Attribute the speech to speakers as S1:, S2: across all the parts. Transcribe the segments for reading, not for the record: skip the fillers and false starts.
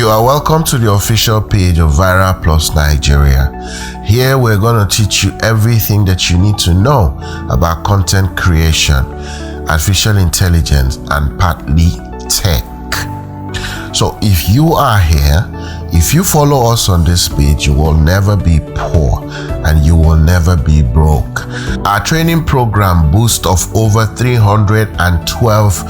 S1: You are welcome to the official page of Viral Plus Nigeria. Here we're going to teach you everything that you need to know about content creation, artificial intelligence, and partly tech. So if you are here, if you follow us on this page, you will never be poor and you will never be broke. Our training program boasts of over 312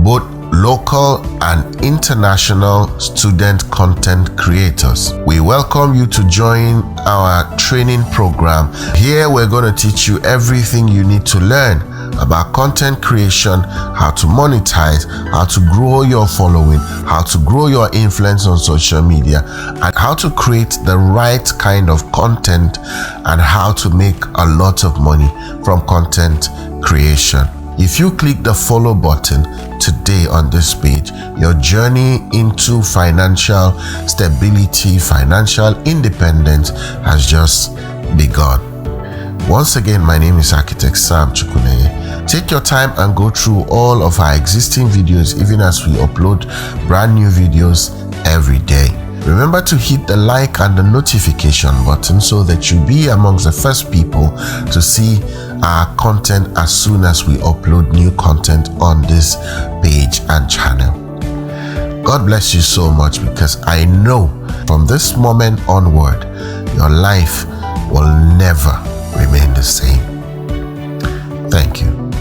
S1: both local and international student content creators. We welcome you to join our training program. Here we're going to teach you everything you need to learn about content creation, how to monetize, how to grow your following, how to grow your influence on social media, and how to create the right kind of content and how to make a lot of money from content creation. If you click the follow button today on this page, your journey into financial stability, financial independence has just begun. Once again, my name is Architect Sam Chukwuneye. Take your time and go through all of our existing videos, even as we upload brand new videos every day. Remember to hit the like and the notification button so that you'll be amongst the first people to see our content as soon as we upload new content on this page and channel. God bless you so much, because I know from this moment onward, your life will never remain the same. Thank you.